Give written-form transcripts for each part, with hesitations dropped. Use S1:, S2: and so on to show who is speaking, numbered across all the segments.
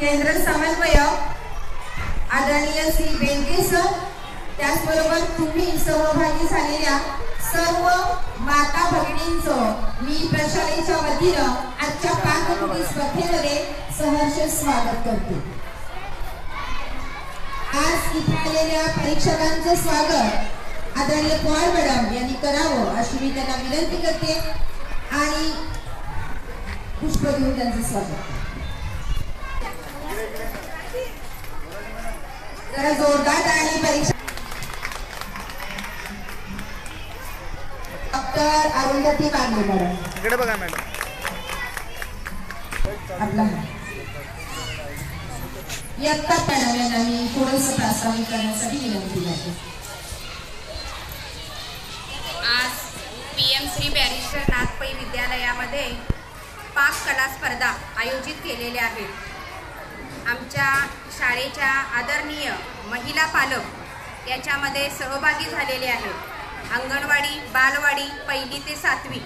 S1: केंद्र समन्वयक आदरणीय श्री बेंके सर, त्याचबरोबर तुम्ही सहभागी झालेल्या सर्व माता भगिनींचं मी प्रशालेच्या वतीनं आजच्या पाककृती स्पर्धेमध्ये सहर्ष स्वागत करते। आज इथे आलेल्या परीक्षकांचं स्वागत आदरणीय पवार मॅडम यांनी करावं अशी मी त्यांना विनंती करते आणि पुष्प देऊन त्यांचं स्वागत। जरा जोरदार टाळी परीक्षा। डॉक्टर अरुंधती मांगले मॅडम,
S2: इकडे बघा मॅडम।
S1: आपला इयत्ता मॅडम यांना मी थोडंसं प्रास्ताविक करण्यासाठी विनंती करते।
S3: आज PM श्री बॅरिस्टर नाथ पै विद्यालयामध्ये पाक कला स्पर्धा आयोजित केलेल्या आहेत। आमच्या शाळेच्या आदरणीय महिला पालक याच्यामध्ये सहभागी झालेले आहेत। अंगणवाडी बालवाडी 1ली ते 7वी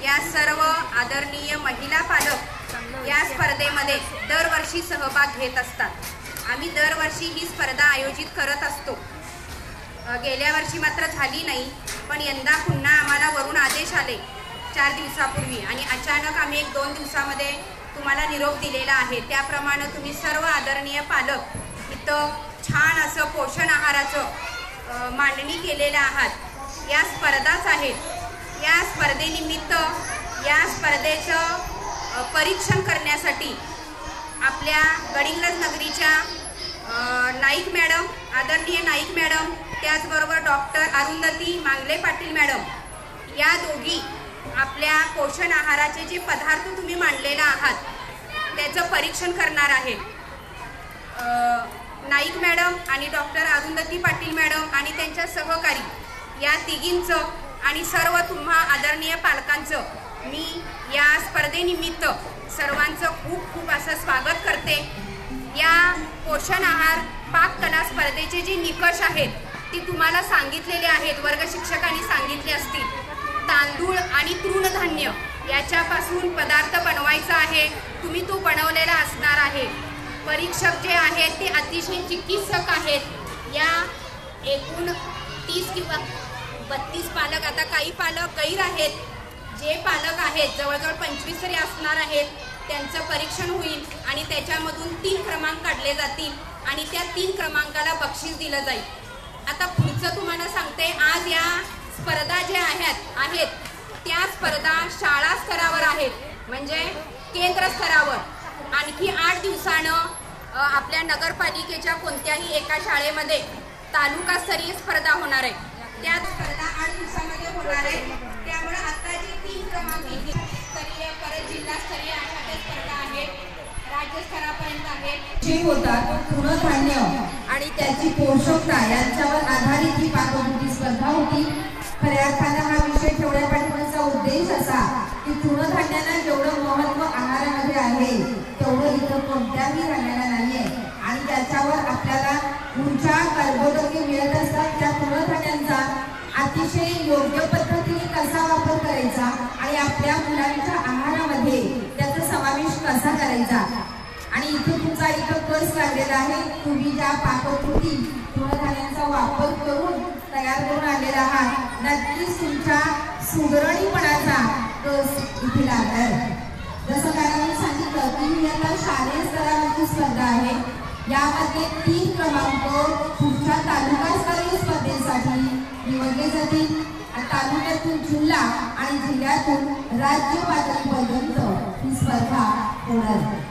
S3: या सर्व आदरणीय महिला पालक या स्पर्धेमध्ये दरवर्षी सहभाग घेत असतात। आम्ही दरवर्षी ही स्पर्धा आयोजित करत असतो। गेल्या वर्षी मात्र झाली नाही, पण यंदा पुन्हा आम्हाला वरून आदेश आले 4 दिवसापूर्वी आणि अचानक आम्ही 1-2 दिवसामध्ये तुम्हाला निरोप दिलेला आहे। त्याप्रमाणे तुम्ही सर्व आदरणीय पालक इथं छान असं पोषण आहाराचं मांडणी केलेलं आहात। या स्पर्धाच आहेत। या स्पर्धेनिमित्त या स्पर्धेचं परीक्षण करण्यासाठी आपल्या गडिंग्लज नगरीच्या नाईक मॅडम, आदरणीय नाईक मॅडम, त्याचबरोबर डॉक्टर अरुंधती मांगले पाटील मॅडम या दोघी आपल्या पोषण आहाराचे जे पदार्थ तुम्ही मांडलेला आहात त्याचं परीक्षण करणार आहेत। नाईक मॅडम आणि डॉक्टर अरुंधती पाटील मॅडम आणि त्यांच्या सहकारी या तिघींचं आणि सर्व तुम्हा आदरणीय पालकांचं मी या स्पर्धेनिमित्त सर्वांचं खूप खूप असं स्वागत करते। या पोषण आहार पाक कला स्पर्धेचे जे निकष आहेत ते तुम्हाला सांगितलेले आहेत, वर्ग शिक्षकांनी सांगितले असतील। तांदूळ आणि तृणधान्य याच्यापासून पदार्थ बनवायचा आहे, तुम्ही तो बनवलेला असणार आहे। परीक्षक जे आहेत ते अतिशय चिकित्सक आहेत। या एकूण 30 किंवा 32 पालक, आता काही पालक गैर आहेत, जे पालक आहेत जवळजवळ 25 तरी असणार आहेत, त्यांचं परीक्षण होईल आणि त्याच्यामधून 3 क्रमांक काढले जातील आणि त्या 3 क्रमांकाला बक्षीस दिलं जाईल। आता पुढचं तुम्हाला सांगते, आज या स्पर्धा ज्या आहेत त्या स्पर्धा शाळा स्तरावर आहेत, म्हणजे केंद्र स्तरावर। आणखी 8 दिवसानं आपल्या नगरपालिकेच्या कोणत्याही एका शाळेमध्ये तालुकास्तरीय स्पर्धा होणार आहे। त्या स्पर्धा 8 दिवसामध्ये होणार आहे। त्यामुळे आता जी 3 क्रमांक स्तरीय, परत जिल्हास्तरीय अशा त्या स्पर्धा आहेत, राज्यस्तरापर्यंत आहेत।
S1: जे होतात तृणधान्य आणि त्याची पोषकता यांच्यावर आधारित ही पाककृती स्पर्धा होती। खऱ्या अर्थाने हा विषय ठेवण्यापाठीमागचा उद्देश असा की तृणधान्यांना जेवढं महत्त्व आहारामध्ये आहे तेवढं इतर कोणत्याही धान्याला नाहीये आणि त्याच्यावर आपल्याला ऊर्जा कर्बोदके मिळत असतात। त्या तृणधान्यांचा अतिशय योग्य पद्धतीने कसा वापर करायचा आणि आपल्या मुलांच्या आहारामध्ये त्याचा समावेश कसा करायचा आणि इथे तुमचा कस लागलेला आहे। तुम्ही ज्या पाककृती तृणधान्यांचा वापर करून तयार करून आलेला आहात, नक्कीच तुमच्या सुगरणीपणाचा कस इथे लागणार। जसं मॅडमने सांगितलं की ही आता शालेय स्तरावरची स्पर्धा आहे। यामध्ये 3 क्रमांक पुढच्या तालुकास्तरीय स्पर्धेसाठी निवडले जातील। तालुक्यातून जिल्हा आणि जिल्ह्यातून राज्य पातळीपर्यंत ही स्पर्धा होणार आहे।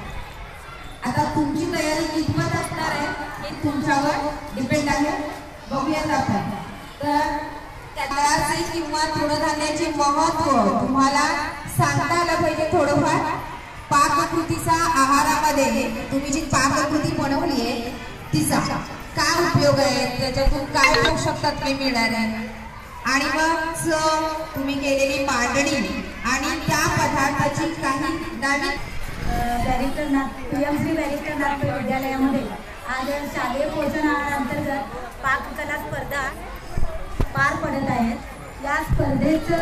S1: आता तुमची तयारी कितपत असणार आहे हे तुमच्यावर डिपेंड आहे। बघूयात आपण तर त्याचे किंवा तृणधान्याचे महत्त्व तुम्हाला सांगता आलं पाहिजे थोडंफार। पाककृतीचा आहारामध्ये तुम्ही जी पाककृती बनवली आहे तिचा काय उपयोग आहे, त्याच्यातून काय पोषक तत्वे मिळणार आहे आणि मग तुम्ही केलेली मांडणी आणि त्या पदार्थाची काही नवीन
S4: PM श्री बॅरिस्टर नाथ पै विद्यालयामध्ये आज शालेय पोषण आहारांतर्गत पाककला स्पर्धा पार पडत आहेत। या स्पर्धेचं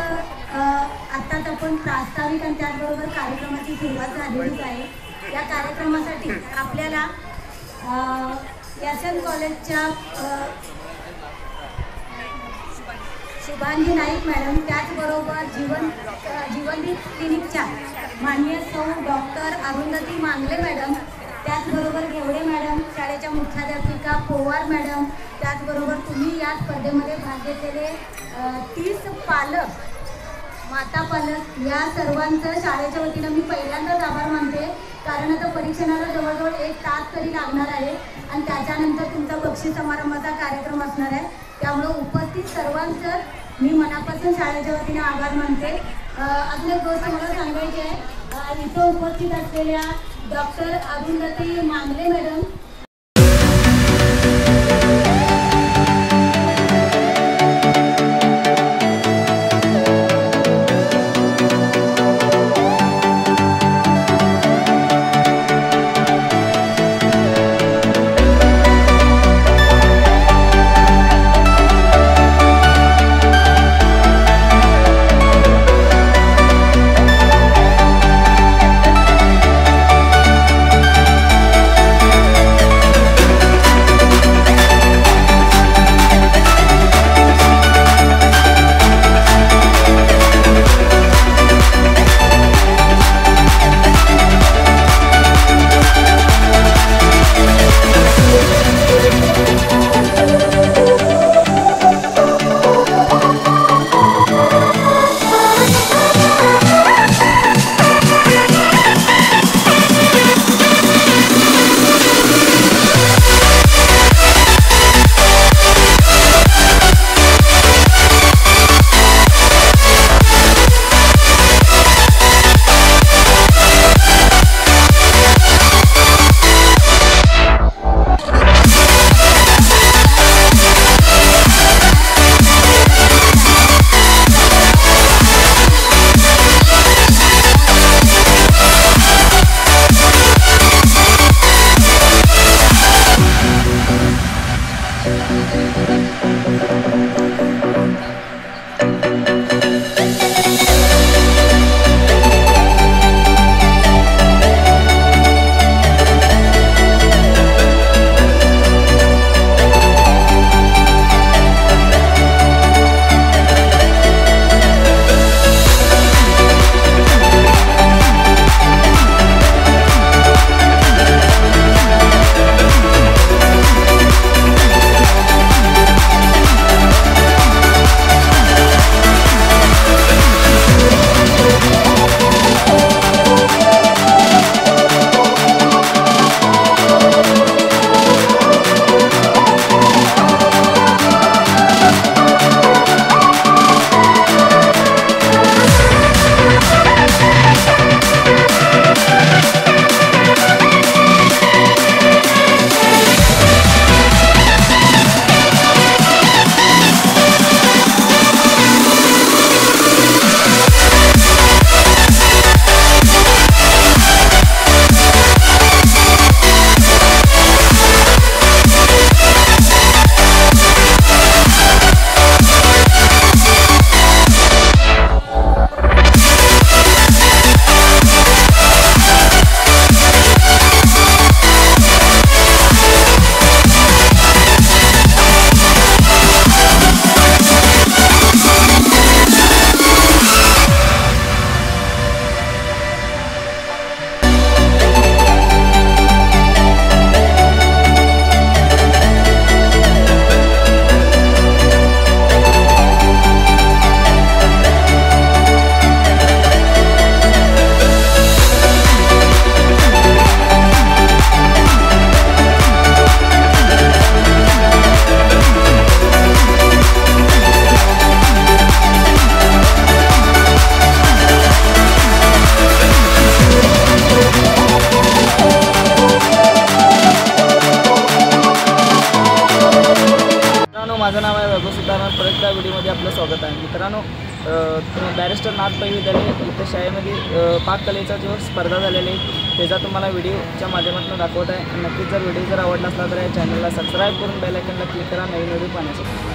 S4: आत्ताच आपण प्रास्ताविक आणि त्याचबरोबर कार्यक्रमाची सुरुवात झालेलीच आहे। या कार्यक्रमासाठी आपल्याला एस.एन. कॉलेजच्या शुभांगी नाईक मॅडम, त्याचबरोबर जीवनदीप क्लिनिकच्या माननीय सौ डॉक्टर अरुंधती मांगले मॅडम, त्याचबरोबर घेवडे मॅडम, शाळेच्या मुख्याध्यापिका पोवार मॅडम, त्याचबरोबर तुम्ही या स्पर्धेमध्ये भाग घेतलेले 30 पालक, माता पालक या सर्वांचं शाळेच्या वतीनं मी पहिल्यांदाच आभार मानते. कारण आता परीक्षणाला जवळजवळ 1 तास तरी लागणार आहे आणि त्याच्यानंतर तुमचा बक्षीस समारंभाचा कार्यक्रम असणार आहे. त्यामुळं उपस्थित सर्वांचं मी मनापासून शाळेच्या वतीने आभार मानते. अजून एक गोष्ट मला सांगायची आहे, इथं उपस्थित असलेल्या डॉक्टर अरुंधती मांगले मॅडम,
S2: माझं नाव आहे वैभव सीताराम. परत त्या व्हिडिओमध्ये आपलं स्वागत आहे. मित्रांनो, बॅरिस्टर नाथ पै विद्यालय इथं शाळेमध्ये पाककलेचा जो स्पर्धा झालेली आहे त्याचा तुम्हाला व्हिडिओच्या माध्यमातून दाखवत आहे. नक्कीच जर व्हिडिओ जर आवडला असला तर या चॅनलला सबस्क्राईब करून बेल आयकॉनला क्लिक करा नवीन व्हिडिओ पाहण्यासाठी.